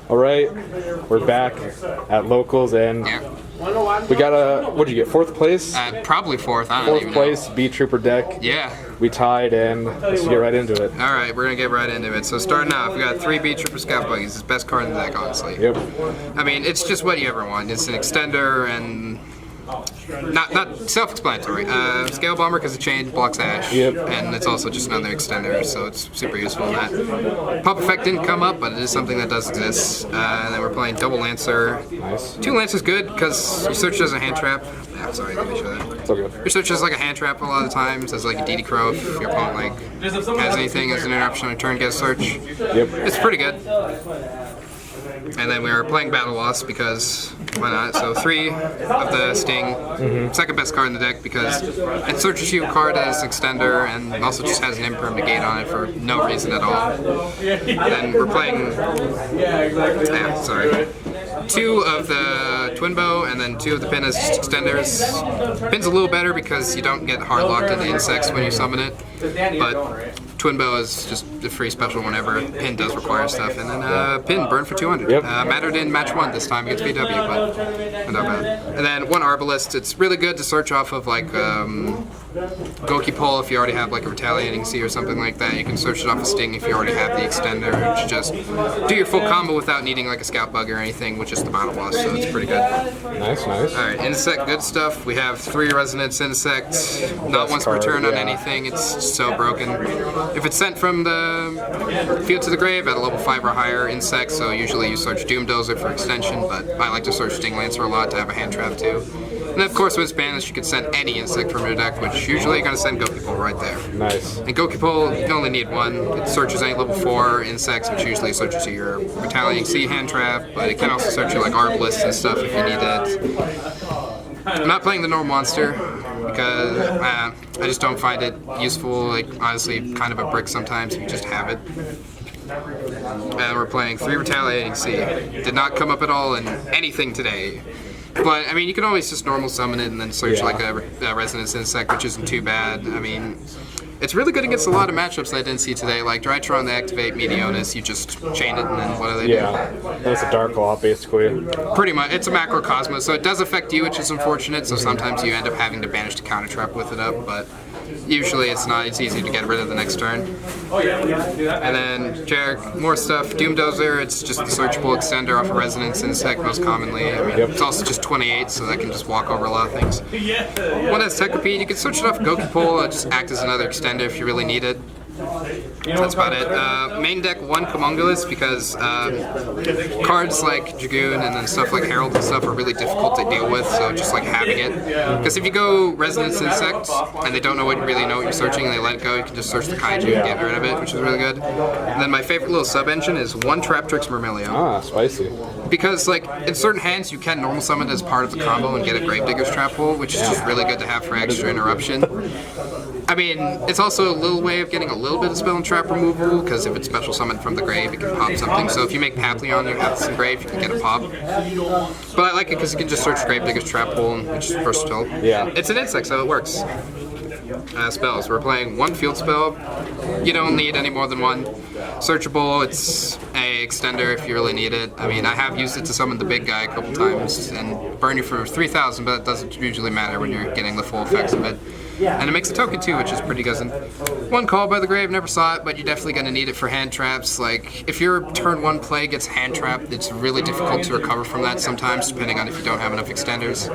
All right, we're back at locals, and we got a, what did you get, 4th place? Probably 4th, I don't even know. 4th place, Beetrooper deck. Yeah. We tied, and let's get right into it. Alright, we're going to get right into it. So starting off, we got 3 Beetrooper Scout Buggies. It's the best card in the deck, honestly. Yep. I mean, it's just what you ever want. It's an extender and... Not self-explanatory. Scale Bomber because it chain blocks Ash, and it's also just another extender, so it's super useful in that. Pump Effect didn't come up, but it is something that does exist. And then we're playing Double Lancer. Nice. 2 Lancers good because your search does a hand trap. Yeah, sorry, let me show that. It's okay. Your search is like a hand trap a lot of the times, as like a DD Crow if your opponent like has anything as an interruption on a turn, get a search. Yep. It's pretty good. And then we are playing Battle Lost because why not? So 3 of the Sting, second best card in the deck because it searches you a card as an extender and also just has an imperm negate on it for no reason at all. And then we're playing, sorry, 2 of the Twin Bow and then 2 of the Pin as just extenders. Pin's a little better because you don't get hard locked into insects when you summon it, but Twin Bow is just a free special whenever Pin does require stuff, and then Pin burn for 200. Mattered in match 1 this time against VW, but not bad. And then 1 Arbalist. It's really good to search off of like Goki Pole if you already have like a Retaliating Sea or something like that. You can search it off of Sting if you already have the extender, which just do your full combo without needing like a Scout Bug or anything, with just the Battle Boss, so it's pretty good. Nice, nice. Alright, Insect, good stuff. We have 3 Resonance Insect, not once per turn on anything. It's so broken. If it's sent from the field to the grave at a level 5 or higher insect, so usually you search Doom Dozer for extension, but I like to search Sting Lancer a lot to have a hand trap too. And then of course with Spanish you can send any insect from your deck, which usually you're going to send Goki Pole right there. Nice. And Goki Pole, you only need 1. It searches any level 4 insects, which usually searches your Retaliating Sea hand trap, but it can also search your like Arbalists and stuff if you need it. I'm not playing the normal monster because I just don't find it useful. Like honestly, kind of a brick sometimes if you just have it. And we're playing 3 Retaliating Sea. Did not come up at all in anything today. But I mean, you can always just normal summon it and then search like a Resonance Insect, which isn't too bad. I mean, it's really good against a lot of matchups I didn't see today. Like Drytron, they activate Meteonis, you just chain it, and then what do they do? That's a Dark Law, basically. Pretty much. It's a Macro Cosmos, so it does affect you, which is unfortunate, so sometimes you end up having to banish to counter trap with it up, but usually it's not. It's easy to get rid of the next turn. And then Jarek, more stuff. Doom Dozer, it's just the searchable extender off a Resonance Insect most commonly. I mean, it's also just 28, so that can just walk over a lot of things. 1 has Techopede, you can switch it off Goki Pole, just act as another extender if you really need it. That's about it. Main deck 1 Comongulus because cards like Dragoon and then stuff like Herald and stuff are really difficult to deal with, so just like having it. Because if you go Resonance Insect and they don't really know what you're searching and they let it go, you can just search the Kaiju and get rid of it, which is really good. And then my favorite little sub-engine is 1 Traptrix Myrmilio. Ah, spicy. Because like in certain hands you can normal summon as part of the combo and get a Gravedigger's Trap Hole, which is just really good to have for extra interruption. I mean, it's also a little way of getting a little bit of spell and trap removal, because if it's special summoned from the grave, it can pop something. So if you make Papillon your Athos in grave, you can get a pop. But I like it because you can just search Gravedigger's Trap Hole, which is versatile. Yeah. It's an insect, so it works. Spells. We're playing 1 field spell. You don't need any more than 1. Searchable, it's a extender if you really need it. I mean, I have used it to summon the big guy a couple times and burn you for 3,000, but that doesn't usually matter when you're getting the full effects of it. And it makes a token too, which is pretty good. 1 Call by the Grave, never saw it, but you're definitely going to need it for hand traps. Like, if your turn 1 play gets hand trapped, it's really difficult to recover from that sometimes, depending on if you don't have enough extenders.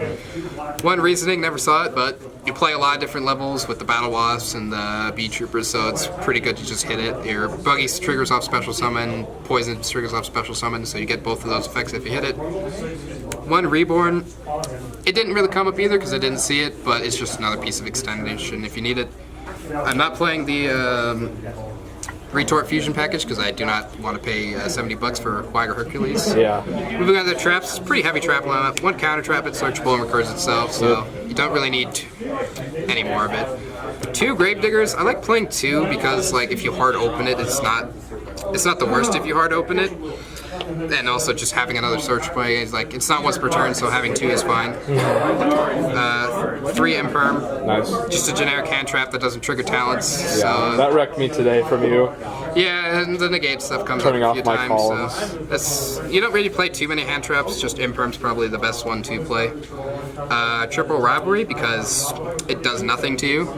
1 Reasoning, never saw it, but you play a lot of different levels with the Battle Wasps and the Beetroopers, so it's pretty good to just hit it. Your Buggy triggers off Special Summon, Poison triggers off Special Summon, so you get both of those effects if you hit it. 1 Reborn, it didn't really come up either because I didn't see it, but it's just another piece of extension if you need it. I'm not playing the Retort Fusion package because I do not want to pay $70 for Quagga Hercules. Yeah. Moving on to the traps, it's pretty heavy trap lineup. 1 counter trap, it's searchable and recurs itself, so you don't really need any more of it. 2 Gravediggers, I like playing 2 because like if you hard open it, it's not the worst if you hard open it. And also just having another search play is like, it's not once per turn, so having 2 is fine. 3 Imperm. Nice. Just a generic hand trap that doesn't trigger talents. Yeah, So, that wrecked me today from you. yeah, and the negate stuff comes Turning up a off few my times. columns. So you don't really play too many hand traps, just Imperm's probably the best one to play. Triple Rivalry, because it does nothing to you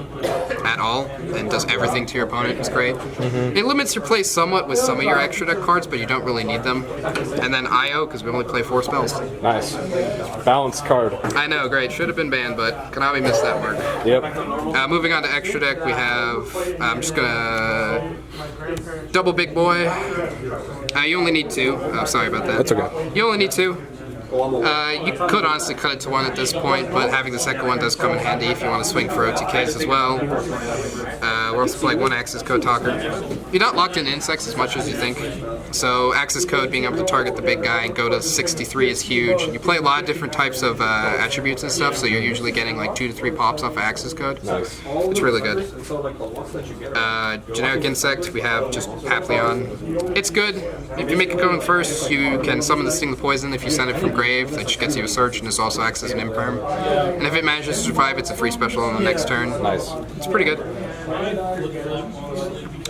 at all and does everything to your opponent. It's great. It limits your play somewhat with some of your extra deck cards, but you don't really need them. And then IO, because we only play 4 spells. Nice. Balanced card. I know, great. Should have been banned, but Konami missed that mark. Yep. Moving on to extra deck, we have, I'm just gonna double big boy. You only need 2. Oh, sorry about that. That's okay. You only need 2. You could honestly cut it to 1 at this point, but having the second one does come in handy if you want to swing for OTKs as well. We're also playing 1 Access Code Talker. You're not locked in insects as much as you think. So Access Code, being able to target the big guy and go to 63 is huge. You play a lot of different types of attributes and stuff, so you're usually getting like 2 to 3 pops off of Access Code. Nice. It's really good. Generic Insect, we have just Papillon. It's good. If you make it go in first, you can summon the Sting the Poison if you send it from grave, that just gets you a search and is also acts as an imperm. And if it manages to survive, it's a free special on the next turn. Nice. It's pretty good.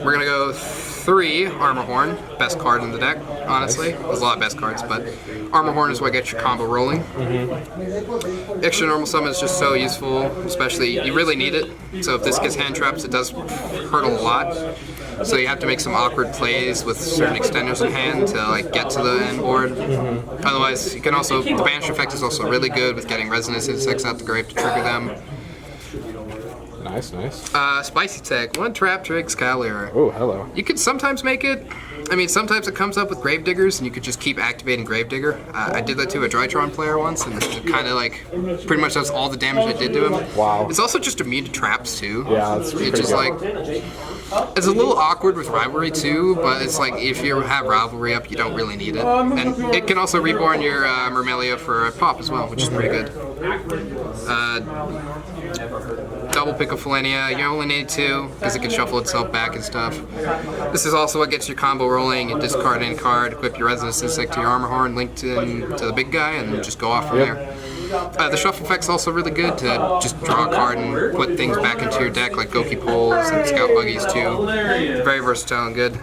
We're gonna go 3 Armor Horn, best card in the deck, honestly. There's a lot of best cards, but Armor Horn is what gets your combo rolling. Extra normal summon is just so useful, especially, you really need it. So if this gets hand traps, it does hurt a lot. So you have to make some awkward plays with certain extenders in hand to like get to the end board. Otherwise, you can also, the banish effect is also really good with getting Resonance Insects out the grave to trigger them. Nice, nice. Spicy Tech, 1 Trap to Excalibur. Oh, hello. You could sometimes make it. I mean, sometimes it comes up with Gravediggers, and you could just keep activating Gravedigger. I did that to a Drytron player once, and it kind of like, pretty much that's all the damage I did to him. Wow. It's also just immune to traps, too. Yeah, that's pretty It's just good. like, it's a little awkward with Rivalry, too, but it's like, if you have Rivalry up, you don't really need it. And it can also reborn your Myrmelia for a pop as well, which is pretty good. Double Picophalenia, you only need 2, because it can shuffle itself back and stuff. This is also what gets your combo rolling. You discard any card, equip your Resonance Insect to your Armor Horn, link to the big guy, and then just go off from there. The shuffle effect's also really good to just draw a card and put things back into your deck, like Goki Poles and Scout Buggies too. Very versatile and good.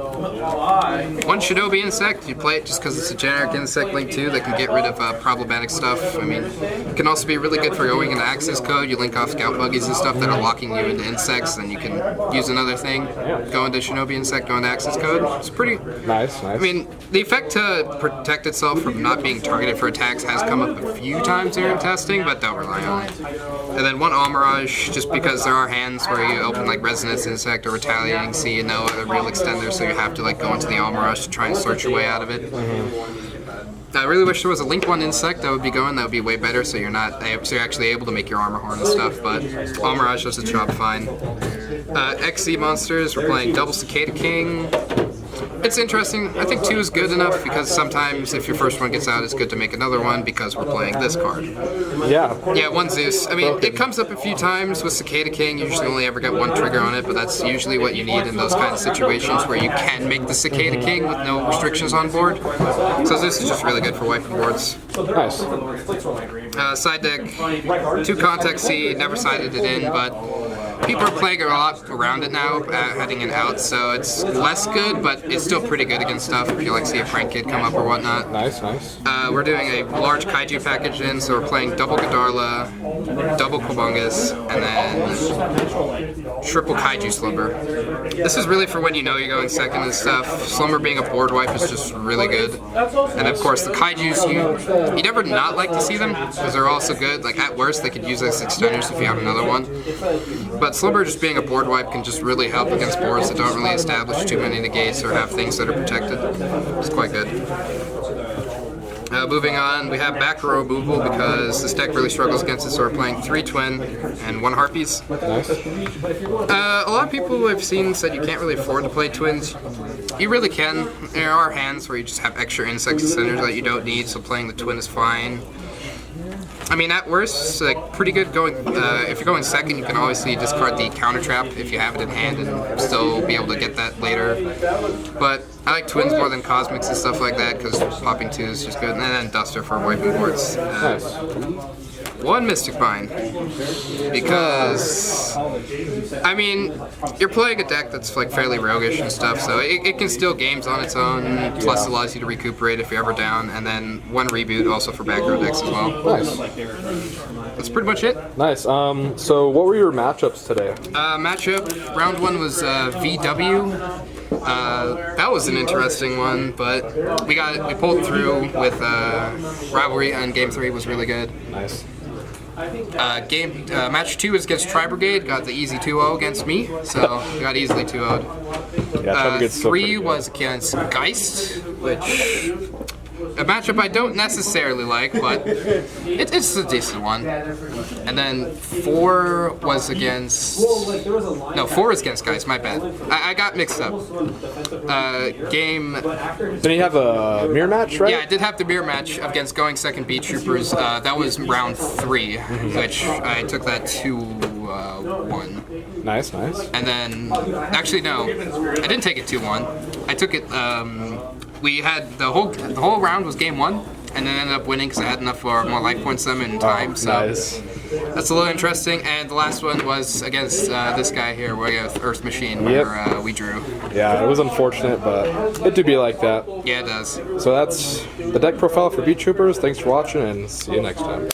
1 Shinobi Insect, you play it just because it's a generic insect link too that can get rid of problematic stuff. I mean, it can also be really good for going into Access Code. You link off Scout Buggies and stuff that are locking you into insects, and you can use another thing. Go into Shinobi Insect, go into Access Code. It's pretty Nice, nice. I mean, the effect to protect itself from not being targeted for attacks has come up a few times during testing, but don't rely on it. And then 1 Almirage, just because there are hands where you open like Resonance Insect or Retaliating Sea and no other real extender, so you have to like go into the Almirage to try and search your way out of it. I really wish there was a Link 1 Insect that would be going. That would be way better, so you're actually able to make your Armor Horn and stuff. But Almirage does its job fine. XZ monsters. We're playing double Cicada King. It's interesting. I think 2 is good enough because sometimes if your first one gets out, it's good to make another one because we're playing this card. Yeah. Yeah, 1 Zeus. I mean, it comes up a few times with Cicada King. You usually only ever get 1 trigger on it, but that's usually what you need in those kind of situations where you can make the Cicada King with no restrictions on board. So this is just really good for wiping boards. Nice. Side deck, 2 Context C, never sided it in, but people are playing a lot around it now, heading and out, so it's less good, but it's still pretty good against stuff if you like see a prank kid come up or whatnot. Nice, nice. We're doing a large kaiju package in, so we're playing double Godarla, double Kobungus, and then triple Kaiju Slumber. This is really for when you know you're going second and stuff. Slumber being a board wipe is just really good. And of course the Kaijus, you never not like to see them, because they're also good. Like at worst they could use as extenders if you have another one. But Slumber just being a board wipe can just really help against boards that don't really establish too many negates or have things that are protected. It's quite good. Moving on, we have back row removal because this deck really struggles against it, so we're playing 3 Twin and 1 Harpies. Nice. A lot of people who I've seen said you can't really afford to play Twins. You really can. There are hands where you just have extra insect centers that you don't need, so playing the Twin is fine. I mean, at worst, like pretty good going. If you're going second, you can obviously discard the counter trap if you have it in hand and still be able to get that later. But I like twins more than cosmics and stuff like that because popping 2 is just good. And then Duster for wiping boards. Nice. One Mystic Mine, because I mean you're playing a deck that's like fairly roguish and stuff, so it can steal games on its own. Plus, allows you to recuperate if you're ever down, and then 1 reboot also for back row decks as well. Nice. That's pretty much it. Nice. So what were your matchups today? Matchup round 1 was VW. That was an interesting one, but we pulled through with rivalry, and game 3 was really good. Nice. Match 2 is against Tri Brigade. Got the easy 2-0 against me, so we got easily 2-0'd. Yeah, 3 was against Geist, which a matchup I don't necessarily like, but it's a decent one. And then 4 was against... No, 4 is against Geist, my bad. I got mixed up. Game... Didn't you have a mirror match, right? Yeah, I did have the mirror match against going second Beetroopers. That was round 3, which I took that 2-1. Nice, nice. And then... Actually, no. I didn't take it 2-1. I took it... we had the whole round was game 1, and then ended up winning because I had enough for more life points them in time. So nice. That's a little interesting. And the last one was against this guy here, with Earth Machine, where we drew. Yeah, it was unfortunate, but it do be like that. Yeah, it does. So that's the deck profile for Beetroopers. Thanks for watching, and see you next time.